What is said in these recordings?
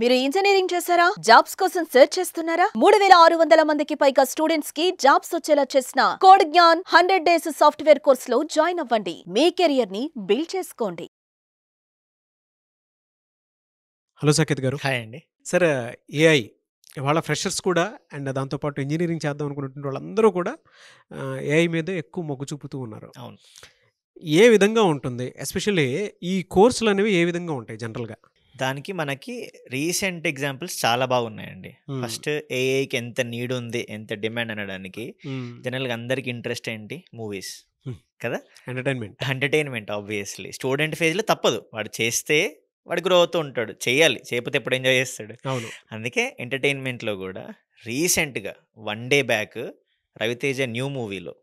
మీరు ఇంజనీరింగ్ చేశారా? జాబ్స్ కోసం సెర్చ్ చేస్తున్నారా? 3600 మందికి పైగా స్టూడెంట్స్ కి జాబ్స్ వచ్చేలా చేసిన code Gyan 100 days software course లో జాయిన్ అవ్వండి. మీ కెరియర్ ని బిల్డ్ చేసుకోండి. హలో సాకేత్ గారు. హాయ్ అండి. సార్, ఏఐ ఇవాళ ఫ్రెషర్స్ కూడా అండ్ దాంతోపాటు ఇంజనీరింగ్ చేద్దాం అనుకున్నటువంటి వాళ్ళందరూ కూడా ఏఐ మీదే ఎక్కువ మొగ్గు చూపుతూ ఉన్నారు. అవును. ఏ విధంగా ఉంటుంది? ఎస్పెషల్లీ ఈ కోర్సులు అనేవి ఏ విధంగా ఉంటాయి జనరల్గా? దానికి మనకి రీసెంట్ ఎగ్జాంపుల్స్ చాలా బాగున్నాయండి. ఫస్ట్ ఏఐకి ఎంత నీడ్ ఉంది, ఎంత డిమాండ్ అనడానికి జనరల్గా అందరికి ఇంట్రెస్ట్ ఏంటి? మూవీస్ కదా, ఎంటర్టైన్మెంట్. ఆబ్వియస్లీ స్టూడెంట్ ఫేజ్లో తప్పదు, వాడు చేస్తే వాడు గ్రో అవుతూ ఉంటాడు, చేయాలి, చేయకపోతే ఎప్పుడు ఎంజాయ్ చేస్తాడు. అవును. అందుకే ఎంటర్టైన్మెంట్లో కూడా రీసెంట్గా 1 డే బ్యాక్ రవితేజ న్యూ మూవీలో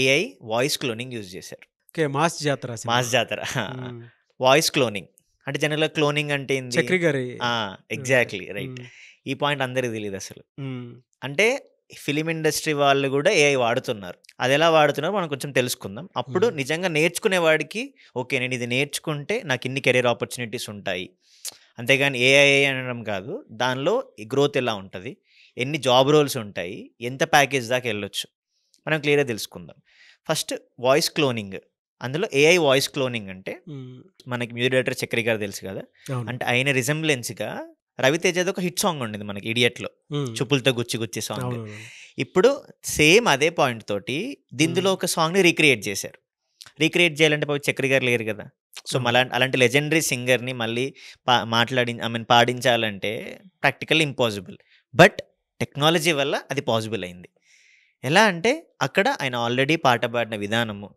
ఏఐ వాయిస్ క్లోనింగ్ యూజ్ చేశారు. మాస్ జాతర వాయిస్ క్లోనింగ్ అంటే జనరల్గా క్లోనింగ్ అంటే ఏంది? చక్రి గారి ఎగ్జాక్ట్లీ రైట్. ఈ పాయింట్ అందరికి తెలియదు అసలు. అంటే ఫిలిం ఇండస్ట్రీ వాళ్ళు కూడా ఏఐ వాడుతున్నారు. అది ఎలా వాడుతున్నారో మనం కొంచెం తెలుసుకుందాం. అప్పుడు నిజంగా నేర్చుకునేవాడికి ఓకే, నేను ఇది నేర్చుకుంటే నాకు ఇన్ని కెరీర్ ఆపర్చునిటీస్ ఉంటాయి, అంతేగాని ఏఐ అనడం కాదు, దానిలో ఈ గ్రోత్ ఎలా ఉంటుంది, ఎన్ని జాబ్ రోల్స్ ఉంటాయి, ఎంత ప్యాకేజ్ దాకా వెళ్ళొచ్చు, మనం క్లియర్గా తెలుసుకుందాం. First voice cloning. అందులో ఏఐ వాయిస్ క్లోనింగ్ అంటే మనకి మ్యూజిక్ డైరెక్టర్ చక్రి గారు తెలుసు కదా, అంటే ఆయన రిజెంబ్లెన్స్గా రవితేజది ఒక హిట్ సాంగ్ ఉండేది మనకి ఇడియట్లో, చుప్పులతో గుచ్చి గుచ్చి సాంగ్. ఇప్పుడు సేమ్ అదే పాయింట్ తోటి దీనిలో ఒక సాంగ్ని రీక్రియేట్ చేశారు. రీక్రియేట్ చేయాలంటే చక్రి గారు లేరు కదా, సో అలాంటి లెజెండరీ సింగర్ని మళ్ళీ పాడించాలంటే ప్రాక్టికల్ ఇంపాసిబుల్. బట్ టెక్నాలజీ వల్ల అది పాసిబుల్ అయింది. ఎలా అంటే అక్కడ ఆయన ఆల్రెడీ పాట పాడిన విధానము,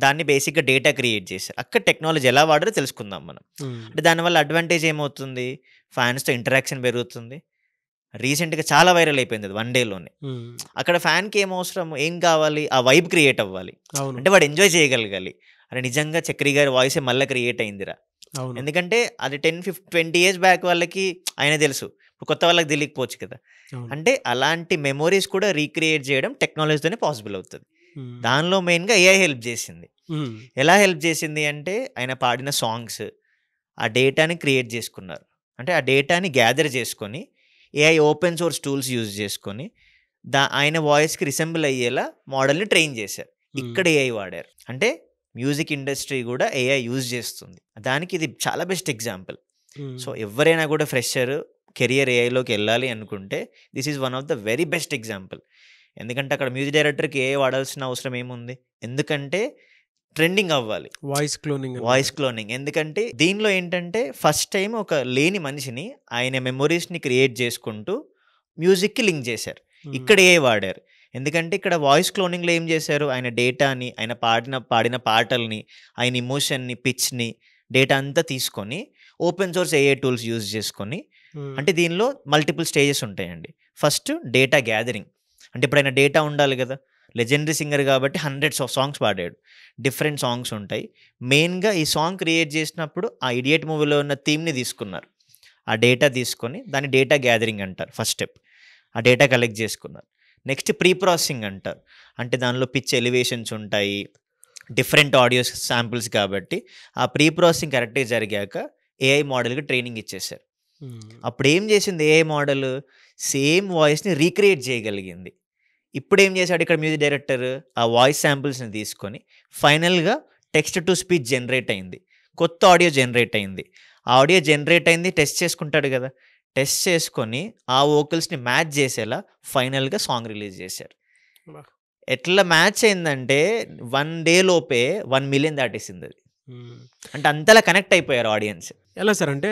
దాన్ని బేసిక్గా డేటా క్రియేట్ చేశారు. అక్కడ టెక్నాలజీ ఎలా వాడారో తెలుసుకుందాం మనం. అంటే దానివల్ల అడ్వాంటేజ్ ఏమవుతుంది? ఫ్యాన్స్తో ఇంటరాక్షన్ పెరుగుతుంది. రీసెంట్గా చాలా వైరల్ అయిపోయింది అది 1 డేలోనే. అక్కడ ఫ్యాన్కి ఏం అవసరం, ఏం కావాలి? ఆ వైబ్ క్రియేట్ అవ్వాలి, అంటే వాడు ఎంజాయ్ చేయగలగాలి. అరే నిజంగా చక్రి గారి వాయిసే మళ్ళీ క్రియేట్ అయిందిరా. ఎందుకంటే అది 10-20 years బ్యాక్ వాళ్ళకి ఆయన తెలుసు, ఇప్పుడు కొత్త వాళ్ళకి తెలియకపోవచ్చు కదా. అంటే అలాంటి మెమొరీస్ కూడా రీక్రియేట్ చేయడం టెక్నాలజీతోనే పాసిబుల్ అవుతుంది. దానిలో మెయిన్గా ఏఐ హెల్ప్ చేసింది. ఎలా హెల్ప్ చేసింది అంటే ఆయన పాడిన సాంగ్స్ ఆ డేటాని క్రియేట్ చేసుకున్నారు. అంటే ఆ డేటాని గ్యాదర్ చేసుకొని AI open source tools use చేసుకొని ఆయన వాయిస్కి రిసెంబుల్ అయ్యేలా మోడల్ని ట్రైన్ చేశారు. ఇక్కడ ఏఐ వాడారు. అంటే మ్యూజిక్ ఇండస్ట్రీ కూడా ఏఐ యూజ్ చేస్తుంది. దానికి ఇది చాలా బెస్ట్ ఎగ్జాంపుల్. సో ఎవరైనా కూడా ఫ్రెషర్ కెరియర్ ఏఐలోకి వెళ్ళాలి అనుకుంటే this is one of the very best example. ఎందుకంటే అక్కడ మ్యూజిక్ డైరెక్టర్కి ఏ వాడాల్సిన అవసరం ఏముంది, ఎందుకంటే ట్రెండింగ్ అవ్వాలి వాయిస్ క్లోనింగ్. ఎందుకంటే దీనిలో ఏంటంటే ఫస్ట్ టైం ఒక లేని మనిషిని ఆయన మెమొరీస్ని క్రియేట్ చేసుకుంటూ మ్యూజిక్కి లింక్ చేశారు. ఇక్కడ ఏ వాడారు, ఎందుకంటే ఇక్కడ వాయిస్ క్లోనింగ్లో ఏం చేశారు, ఆయన డేటాని, ఆయన పాడిన పాటల్ని, ఆయన ఇమోషన్ని, పిచ్ని, డేటా అంతా తీసుకొని open source AI tools use చేసుకొని, అంటే దీనిలో మల్టిపుల్ స్టేజెస్ ఉంటాయండి. ఫస్ట్ డేటా గ్యాదరింగ్, అంటే ఇప్పుడు ఆయన డేటా ఉండాలి కదా, లెజెండరీ సింగర్ కాబట్టి 100 songs పాడాడు, డిఫరెంట్ సాంగ్స్ ఉంటాయి. మెయిన్గా ఈ సాంగ్ క్రియేట్ చేసినప్పుడు ఆ ఇడియట్ మూవీలో ఉన్న థీమ్ని తీసుకున్నారు. ఆ డేటా తీసుకొని దాన్ని డేటా గ్యాదరింగ్ అంటారు. ఫస్ట్ స్టెప్ ఆ డేటా కలెక్ట్ చేసుకున్నారు. నెక్స్ట్ ప్రీ ప్రాసెసింగ్ అంటారు. అంటే దానిలో పిచ్ ఎలివేషన్స్ ఉంటాయి, డిఫరెంట్ ఆడియో శాంపిల్స్, కాబట్టి ఆ ప్రీ ప్రాసెసింగ్ కరెక్ట్గా జరిగాక ఏఐ మోడల్కి ట్రైనింగ్ ఇచ్చేసారు. అప్పుడు ఏం చేసింది ఏఐ మోడల్, సేమ్ వాయిస్ని రీక్రియేట్ చేయగలిగింది. ఇప్పుడు ఏం చేశాడు ఇక్కడ మ్యూజిక్ డైరెక్టర్, ఆ వాయిస్ శాంపిల్స్ని తీసుకొని ఫైనల్గా టెక్స్ట్ టు స్పీచ్ జనరేట్ అయింది, కొత్త ఆడియో జనరేట్ అయింది. ఆ ఆడియో జనరేట్ అయింది టెస్ట్ చేసుకుంటాడు కదా, టెస్ట్ చేసుకొని ఆ వోకల్స్ని మ్యాచ్ చేసేలా ఫైనల్గా సాంగ్ రిలీజ్ చేశారు. ఎట్లా మ్యాచ్ అయిందంటే 1 day లోపే 1 million దాటేసింది అది. అంటే అంతలా కనెక్ట్ అయిపోయారు ఆడియన్స్. ఎలా సార్? అంటే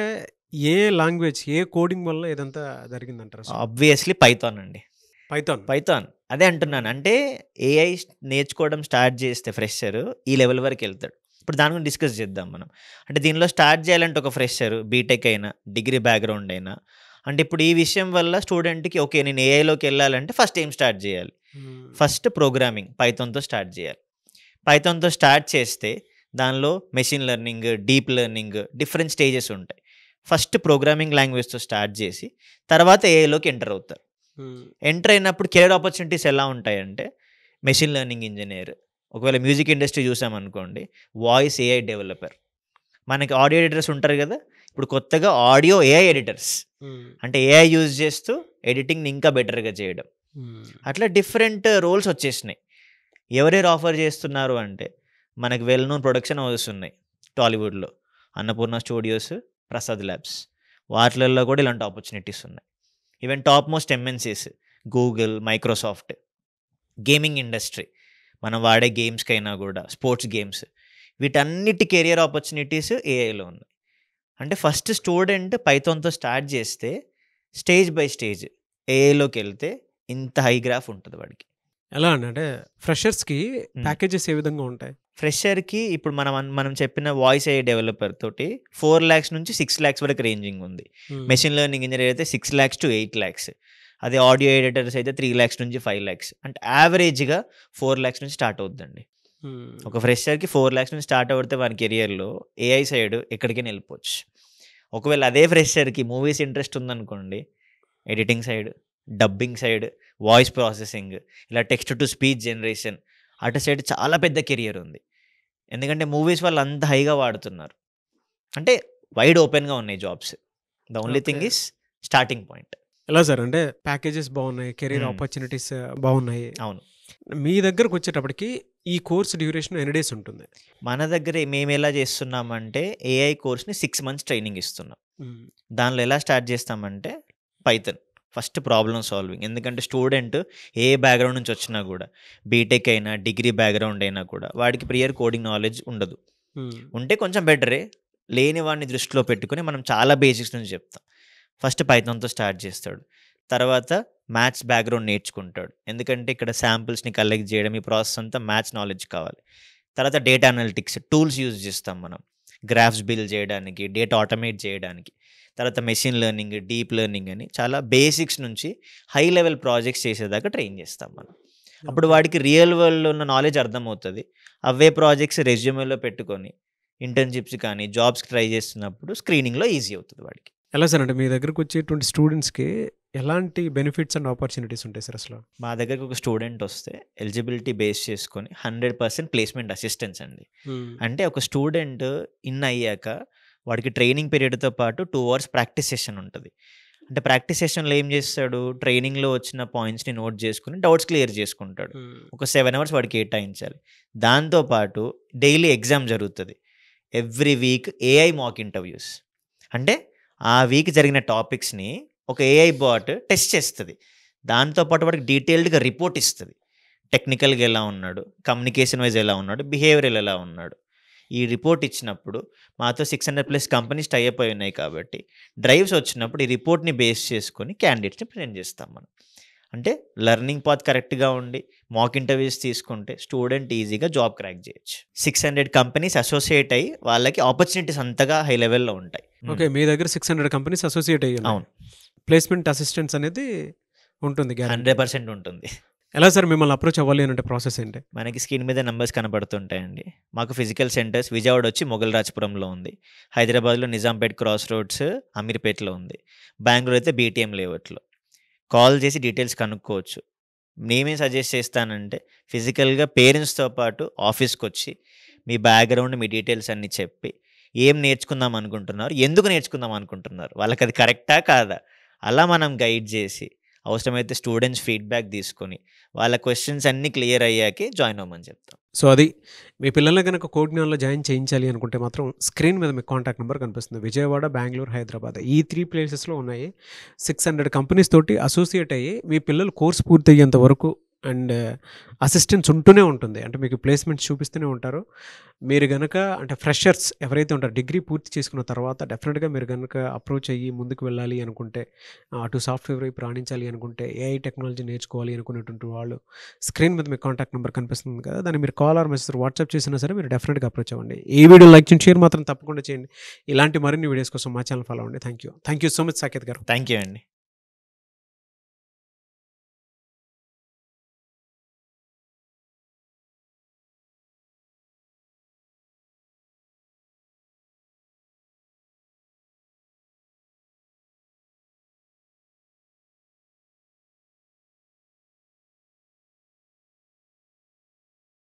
ఏ లాంగ్వేజ్, ఏ కోడింగ్ వల్ల ఇదంతా జరిగిందంటారు? ఆబ్వియస్లీ పైథాన్ అండి. పైథాన్ అదే అంటున్నాను. అంటే ఏఐ నేర్చుకోవడం స్టార్ట్ చేస్తే ఫ్రెషర్ ఈ లెవెల్ వరకు వెళ్తాడు. ఇప్పుడు దాని గురించి డిస్కస్ చేద్దాం మనం. అంటే దీనిలో స్టార్ట్ చేయాలంటే ఒక ఫ్రెషర్ బీటెక్ అయినా, డిగ్రీ బ్యాక్గ్రౌండ్ అయినా, అంటే ఇప్పుడు ఈ విషయం వల్ల స్టూడెంట్కి ఓకే నేను ఏఐలోకి వెళ్ళాలంటే ఫస్ట్ ఏం స్టార్ట్ చేయాలి, ఫస్ట్ ప్రోగ్రామింగ్ పైథాన్తో స్టార్ట్ చేయాలి. పైథాన్తో స్టార్ట్ చేస్తే దానిలో machine learning, deep learning, different stages ఉంటాయి. ఫస్ట్ ప్రోగ్రామింగ్ లాంగ్వేజ్తో స్టార్ట్ చేసి తర్వాత ఏఐలోకి ఎంటర్ అవుతారు. ఎంటర్ అయినప్పుడు కెరీర్ ఆపర్చునిటీస్ ఎలా ఉంటాయంటే మెషిన్ లెర్నింగ్ ఇంజనీర్, ఒకవేళ మ్యూజిక్ ఇండస్ట్రీ చూసామనుకోండి వాయిస్ ఏఐ డెవలపర్, మనకి ఆడియో ఎడిటర్స్ ఉంటారు కదా, ఇప్పుడు కొత్తగా ఆడియో ఏఐ ఎడిటర్స్, అంటే ఏఐ యూజ్ చేస్తూ ఎడిటింగ్ని ఇంకా బెటర్గా చేయడం, అట్లా డిఫరెంట్ రోల్స్ వచ్చేసినాయి. ఎవరెవరు ఆఫర్ చేస్తున్నారు అంటే మనకు వెల్ నోన్ ప్రొడక్షన్ హౌసెస్ ఉన్నాయి టాలీవుడ్లో, అన్నపూర్ణ స్టూడియోస్, ప్రసాద్ ల్యాబ్స్, వాటిలలో కూడా ఇలాంటి ఆపర్చునిటీస్ ఉన్నాయి. Even top most MNCs Google, Microsoft, gaming industry, మనం వాడే గేమ్స్కైనా కూడా, స్పోర్ట్స్ గేమ్స్, వీటన్నిటి కెరియర్ ఆపర్చునిటీస్ ఏఐలో ఉన్నాయి. అంటే ఫస్ట్ స్టూడెంట్ పైథాన్తో స్టార్ట్ చేస్తే స్టేజ్ బై స్టేజ్ ఏఐలోకి వెళ్తే ఇంత హై గ్రాఫ్ ఉంటుంది వాడికి. ఎలా అంటే ఫ్రెషర్స్కి ప్యాకేజెస్ ఏ విధంగా ఉంటాయి? ఫ్రెషర్కి ఇప్పుడు మనం చెప్పిన వాయిస్ ఏఐ డెవలపర్ తోటి 4 lakhs నుంచి 6 lakhs వరకు రేంజింగ్ ఉంది. మెషిన్ లెర్నింగ్ ఇంజనీర్ అయితే 6 lakhs to 8 lakhs. అదే ఆడియో ఎడిటర్స్ అయితే 3 lakhs నుంచి 5 lakhs. అంటే యావరేజ్గా 4 lakhs నుంచి స్టార్ట్ అవుతుందండి. ఒక ఫ్రెషర్కి 4 lakhs నుంచి స్టార్ట్ అవుతే వారి కెరియర్లో ఏఐ సైడ్ ఎక్కడికైనా వెళ్ళిపోవచ్చు. ఒకవేళ అదే ఫ్రెషర్కి మూవీస్ ఇంట్రెస్ట్ ఉందనుకోండి, editing side, dubbing side, voice processing, ఇలా టెక్స్ట్ టు స్పీచ్ జనరేషన్, అటు సైడ్ చాలా పెద్ద కెరియర్ ఉంది. ఎందుకంటే మూవీస్ వాళ్ళు అంత హైగా వాడుతున్నారు. అంటే వైడ్ ఓపెన్గా ఉన్నాయి jobs. The only thing is starting point. ఎలా సార్ అంటే ప్యాకేజెస్ బాగున్నాయి, కెరీర్ ఆపర్చునిటీస్ బాగున్నాయి. అవును. మీ దగ్గరకు వచ్చేటప్పటికి ఈ కోర్స్ డ్యూరేషన్ ఎన్ని డేస్ ఉంటుంది? మన దగ్గర మేము ఎలా చేస్తున్నామంటే ఏఐ కోర్స్ని 6 months ట్రైనింగ్ ఇస్తున్నాం. దానిలో ఎలా స్టార్ట్ చేస్తామంటే పైథాన్ ఫస్ట్ ప్రాబ్లమ్ సాల్వింగ్. ఎందుకంటే స్టూడెంట్ ఏ బ్యాక్గ్రౌండ్ నుంచి వచ్చినా కూడా, బీటెక్ అయినా డిగ్రీ బ్యాక్గ్రౌండ్ అయినా కూడా వాడికి ప్రియర్ కోడింగ్ నాలెడ్జ్ ఉండదు. ఉంటే కొంచెం బెటరే, లేని వాడిని దృష్టిలో పెట్టుకుని మనం చాలా బేసిక్స్ నుంచి చెప్తాం. ఫస్ట్ పైథాన్తో స్టార్ట్ చేస్తాడు, తర్వాత మ్యాథ్స్ బ్యాక్గ్రౌండ్ నేర్చుకుంటాడు. ఎందుకంటే ఇక్కడ శాంపిల్స్ని కలెక్ట్ చేయడం, ఈ ప్రాసెస్ అంతా మ్యాథ్స్ నాలెడ్జ్ కావాలి. తర్వాత డేటా అనలిటిక్స్ టూల్స్ యూజ్ చేస్తాం మనం, గ్రాఫ్స్ బిల్డ్ చేయడానికి, డేటా ఆటోమేట్ చేయడానికి. తర్వాత మెషిన్ లెర్నింగ్, డీప్ లెర్నింగ్ అని చాలా బేసిక్స్ నుంచి హై లెవెల్ ప్రాజెక్ట్స్ చేసేదాకా ట్రైన్ చేస్తాం మనం. అప్పుడు వాడికి రియల్ వరల్డ్లో ఉన్న నాలెడ్జ్ అర్థమవుతుంది. అవే ప్రాజెక్ట్స్ రెజ్యూమేలో పెట్టుకొని ఇంటర్న్షిప్స్ కానీ జాబ్స్కి ట్రై చేస్తున్నప్పుడు స్క్రీనింగ్లో ఈజీ అవుతుంది వాడికి. ఎలా సార్ అంటే మీ దగ్గరకు వచ్చేటువంటి స్టూడెంట్స్కి ఎలాంటి బెనిఫిట్స్ అండ్ ఆపర్చునిటీస్ ఉంటాయి సార్ అసలు? మా దగ్గరకు ఒక స్టూడెంట్ వస్తే ఎలిజిబిలిటీ బేస్ చేసుకొని 100% ప్లేస్మెంట్ అసిస్టెన్స్ అండి. అంటే ఒక స్టూడెంట్ ఇన్ అయ్యాక వాడికి ట్రైనింగ్ పీరియడ్తో పాటు 2 hours ప్రాక్టీస్ సెషన్ ఉంటుంది. అంటే ప్రాక్టీస్ సెషన్లో ఏం చేస్తాడు, ట్రైనింగ్లో వచ్చిన పాయింట్స్ని నోట్ చేసుకుని డౌట్స్ క్లియర్ చేసుకుంటాడు. ఒక 7 hours వాడికి కేటాయించాలి. దాంతోపాటు డైలీ ఎగ్జామ్ జరుగుతుంది. Every week AI mock interviews, అంటే ఆ వీక్ జరిగిన టాపిక్స్ని ఒక ఏఐ బాట్ టెస్ట్ చేస్తుంది. దాంతోపాటు వాడికి డీటెయిల్డ్గా రిపోర్ట్ ఇస్తుంది. టెక్నికల్గా ఎలా ఉన్నాడు, కమ్యూనికేషన్ వైజ్ ఎలా ఉన్నాడు, బిహేవియరల్ ఎలా ఉన్నాడు. ఈ రిపోర్ట్ ఇచ్చినప్పుడు మాతో 600+ కంపెనీస్ టై అప్ అయి ఉన్నాయి కాబట్టి డ్రైవ్స్ వచ్చినప్పుడు ఈ రిపోర్ట్ని బేస్ చేసుకొని క్యాండిడేట్స్ని ప్రజెంట్ చేస్తాం మనం. అంటే లెర్నింగ్ పాత్ కరెక్ట్గా ఉండి మాక్ ఇంటర్వ్యూస్ తీసుకుంటే స్టూడెంట్ ఈజీగా జాబ్ క్రాక్ చేయొచ్చు. 600 కంపెనీస్ అసోసియేట్ అయ్యి వాళ్ళకి ఆపర్చునిటీస్ అంతగా హై లెవెల్లో ఉంటాయి. ఓకే, మీ దగ్గర 600 కంపెనీస్ అసోసియేట్ అయ్యి? అవును. ప్లేస్మెంట్ అసిస్టెన్స్ అనేది ఉంటుంది? 100% ఉంటుంది. ఎలా సార్ మిమ్మల్ని అప్రోచ్ అవ్వాలి అంటే ప్రాసెస్ ఏంటి? మనకి స్క్రీన్ మీద నెంబర్స్ కనబడుతుంటాయండి. మాకు ఫిజికల్ సెంటర్స్ విజయవాడ వచ్చి మొగల్ రాజపురంలో ఉంది, హైదరాబాద్లో నిజాంపేట్ క్రాస్ రోడ్స్ అమీర్పేట్లో ఉంది, బెంగళూరు అయితే బీటీఎం లేఅవుట్లో. కాల్ చేసి డీటెయిల్స్ కనుక్కోవచ్చు. నేనేం సజెస్ట్ చేస్తానంటే ఫిజికల్గా పేరెంట్స్తో పాటు ఆఫీస్కి వచ్చి మీ బ్యాక్గ్రౌండ్, మీ డీటెయిల్స్ అన్నీ చెప్పి ఏం నేర్చుకుందాం అనుకుంటున్నారు, ఎందుకు నేర్చుకుందాం అనుకుంటున్నారు, వాళ్ళకి అది కరెక్టా కాదా, అలా మనం గైడ్ చేసి అవసరమైతే స్టూడెంట్స్ ఫీడ్బ్యాక్ తీసుకొని వాళ్ళ క్వశ్చన్స్ అన్నీ క్లియర్ అయ్యాకే జాయిన్ అవ్వమని చెప్తాం. సో అది మీ పిల్లల్ని కనుక కోడ్జ్ఞాన్లో జాయిన్ చేయించాలి అనుకుంటే మాత్రం స్క్రీన్ మీద మీకు కాంటాక్ట్ నెంబర్ కనిపిస్తుంది. విజయవాడ, బెంగళూరు, హైదరాబాద్ ఈ 3 ప్లేసెస్లో ఉన్నాయి. 600 కంపెనీస్ తోటి అసోసియేట్ అయ్యి మీ పిల్లలు కోర్స్ పూర్తి అయ్యేంత వరకు అండ్ అసిస్టెన్స్ ఉంటూనే ఉంటుంది. అంటే మీకు ప్లేస్మెంట్స్ చూపిస్తూనే ఉంటారు. మీరు కనుక అంటే ఫ్రెషర్స్ ఎవరైతే ఉంటారో డిగ్రీ పూర్తి చేసుకున్న తర్వాత డెఫినెట్గా మీరు కనుక అప్రోచ్ అయ్యి ముందుకు వెళ్ళాలి అనుకుంటే, అటు సాఫ్ట్వేర్ వైపు రాణించాలి అనుకుంటే, ఏఐ టెక్నాలజీ నేర్చుకోవాలి అనుకునేటువంటి వాళ్ళు స్క్రీన్ మీద మీకు కాంటాక్ట్ నెంబర్ కనిపిస్తుంది కదా, దాన్ని మీరు కాల్ ఆర్ మెసేజ్ వాట్సాప్ చేసినా సరే మీరు డెఫినెట్గా అప్రోచ్ అవ్వండి. ఈ వీడియో లైక్ చేయండి, షేర్ మాత్రం తప్పకుండా చేయండి. ఇలాంటి మరిన్ని వీడియోస్ కోసం మా ఛానల్ ఫాలో అవ్వండి. Thank you so much Saketh garu. Thank you అండి.